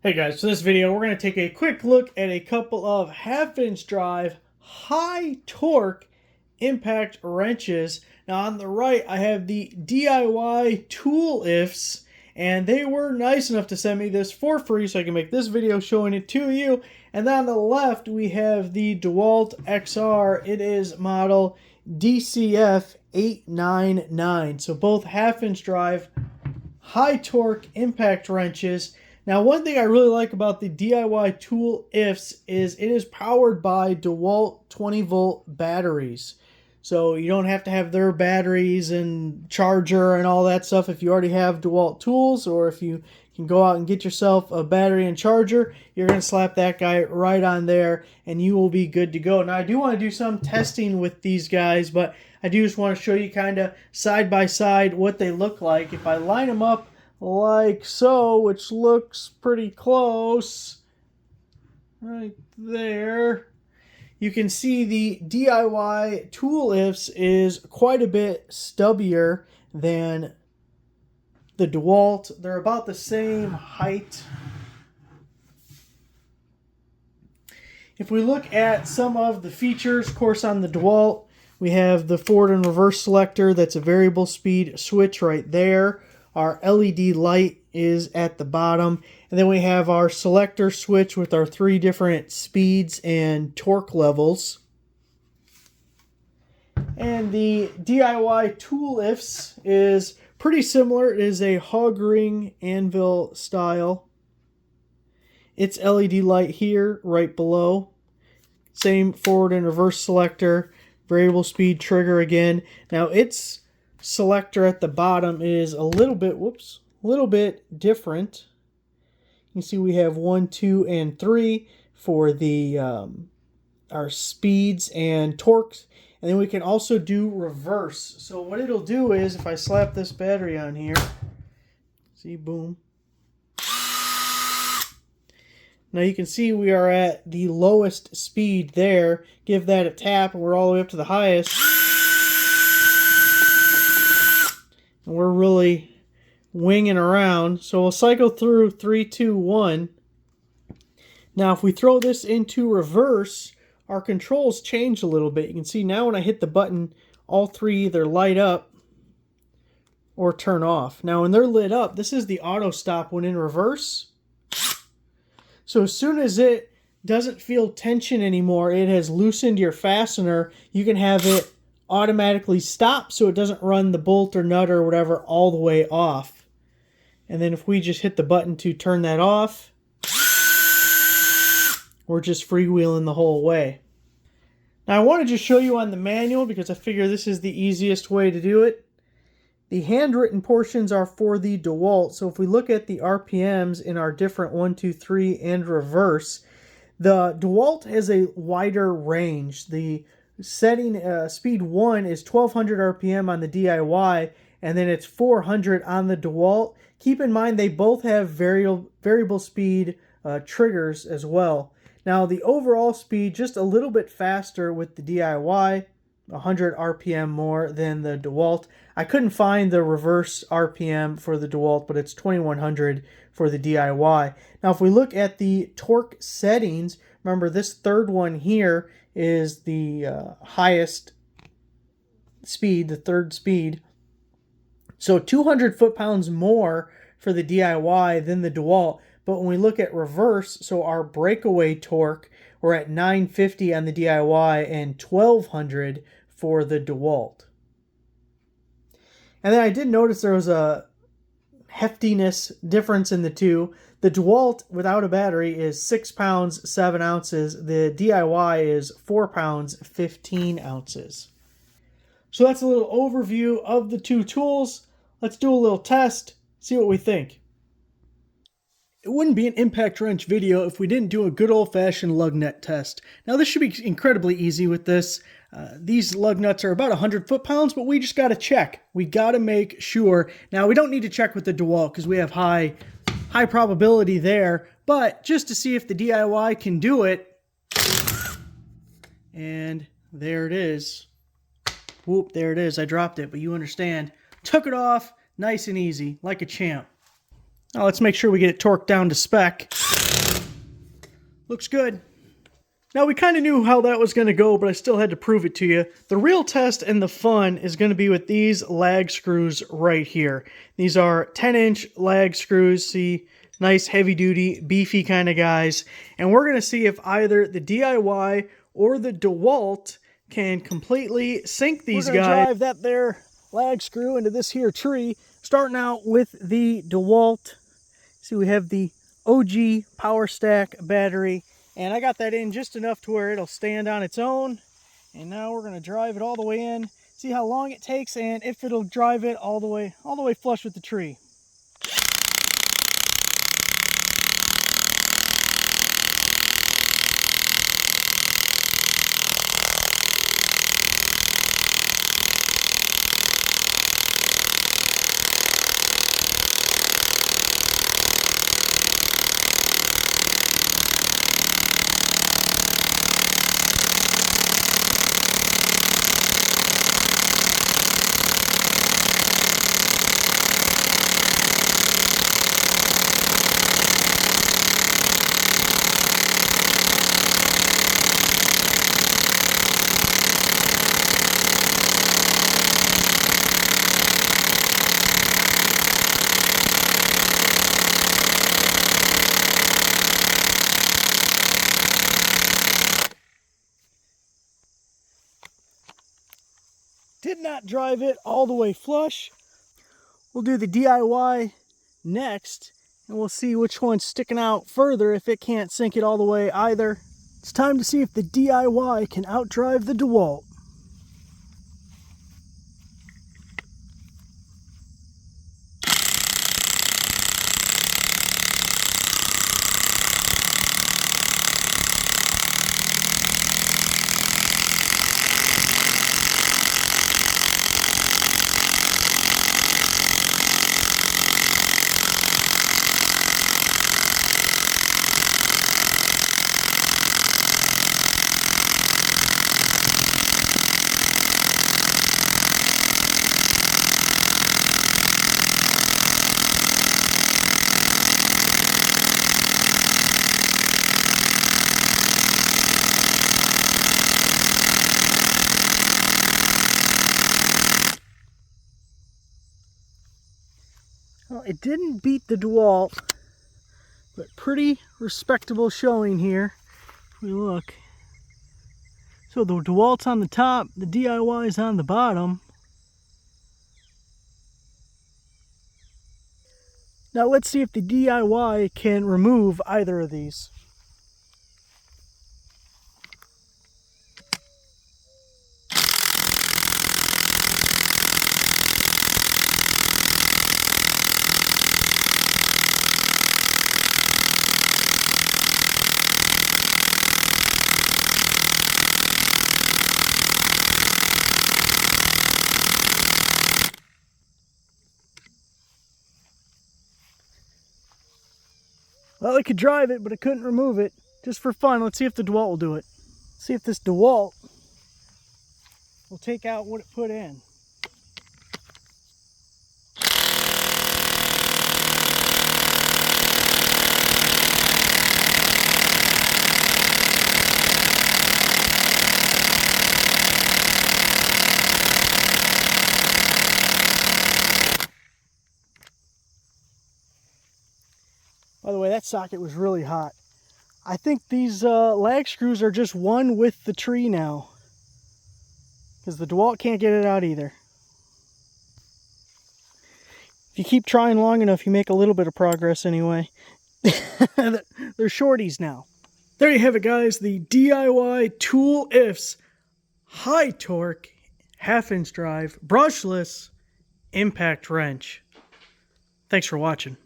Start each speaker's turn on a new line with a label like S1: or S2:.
S1: Hey guys, for this video we're going to take a quick look at a couple of half-inch drive high torque impact wrenches. Now on the right I have the DIYtoolifz, and they were nice enough to send me this for free so I can make this video showing it to you. And then on the left we have the DeWALT XR. It is model DCF899. So both half-inch drive high torque impact wrenches. Now, one thing I really like about the DIYtoolifz is it is powered by DeWALT 20-volt batteries. So you don't have to have their batteries and charger and all that stuff if you already have DeWALT tools, or if you can go out and get yourself a battery and charger, you're going to slap that guy right on there and you will be good to go. Now, I do want to do some testing with these guys, but I do just want to show you kind of side by side what they look like. If I line them up like so, which looks pretty close right there, you can see the DIYtoolifz is quite a bit stubbier than the DeWALT. They're about the same height. If we look at some of the features, of course, on the DeWALT, we have the forward and reverse selector. That's a variable speed switch right there. Our LED light is at the bottom. And then we have our selector switch with our 3 different speeds and torque levels. And the DIYtoolifz is pretty similar. It is a hog ring anvil style. It's LED light here right below. Same forward and reverse selector. Variable speed trigger again. Now its selector at the bottom is a little bit different. You can see we have 1, 2, and 3 for the our speeds and torques, and then we can also do reverse. So what it'll do is, if I slap this battery on here, see, boom. Now you can see we are at the lowest speed there. Give that a tap and we're all the way up to the highest. And we're really winging around. So we'll cycle through 3, 2, 1. Now if we throw this into reverse, our controls change a little bit. You can see now when I hit the button, all 3 either light up or turn off. Now when they're lit up, this is the auto stop when in reverse. So as soon as it doesn't feel tension anymore, it has loosened your fastener, you can have it automatically stop so it doesn't run the bolt or nut or whatever all the way off. And then if we just hit the button to turn that off, we're just freewheeling the whole way. Now I want to just show you on the manual because I figure this is the easiest way to do it. The handwritten portions are for the DeWALT. So if we look at the RPMs in our different 1, 2, 3 and reverse, the DeWALT has a wider range. The setting speed 1 is 1200 RPM on the DIY, and then it's 400 on the DeWALT. Keep in mind they both have variable speed triggers as well. Now the overall speed just a little bit faster with the DIY, 100 RPM more than the DeWALT. I couldn't find the reverse RPM for the DeWALT, but it's 2100 for the DIY. Now if we look at the torque settings, remember this third one here is the highest speed, the third speed. So 200 foot-pounds more for the DIY than the DeWALT. But when we look at reverse, so our breakaway torque, we're at 950 on the DIY and 1200 for the DeWALT. And then I did notice there was a heftiness difference in the two. The DeWALT without a battery is 6 pounds 7 ounces. The DIY is 4 pounds 15 ounces. So that's a little overview of the two tools. Let's do a little test, see what we think. It wouldn't be an impact wrench video if we didn't do a good old-fashioned lug nut test. Now this should be incredibly easy with this. These lug nuts are about 100 foot-pounds, but we just got to check. We got to make sure. Now we don't need to check with the DeWALT because we have high probability there, but just to see if the DIY can do it. And there it is. Whoop, there it is. I dropped it, but you understand. Took it off, nice and easy, like a champ. Now let's make sure we get it torqued down to spec. Looks good. Now, we kind of knew how that was going to go, but I still had to prove it to you. The real test and the fun is going to be with these lag screws right here. These are 10-inch lag screws. See, nice, heavy-duty, beefy kind of guys. And we're going to see if either the DIY or the DeWALT can completely sink these guys. We're going to drive that there lag screw into this here tree, starting out with the DeWALT. See, we have the OG Power Stack battery. And I got that in just enough to where it'll stand on its own. And now we're going to drive it all the way in, see how long it takes, and if it'll drive it all the way flush with the tree. Did not drive it all the way flush. We'll do the DIY next, and we'll see which one's sticking out further if it can't sink it all the way either. It's time to see if the DIY can outdrive the DeWALT. Well, it didn't beat the DeWALT, but pretty respectable showing here. If we look. So the DeWALT's on the top, the DIY is on the bottom. Now let's see if the DIY can remove either of these. Well, it could drive it, but it couldn't remove it. Just for fun, let's see if the DeWALT will do it. See if this DeWALT will take out what it put in. By the way, that socket was really hot. I think these lag screws are just one with the tree now, because the DeWALT can't get it out either. If you keep trying long enough, you make a little bit of progress anyway. They're shorties now. There you have it, guys. The DIYtoolifz high torque, half-inch drive, brushless impact wrench. Thanks for watching.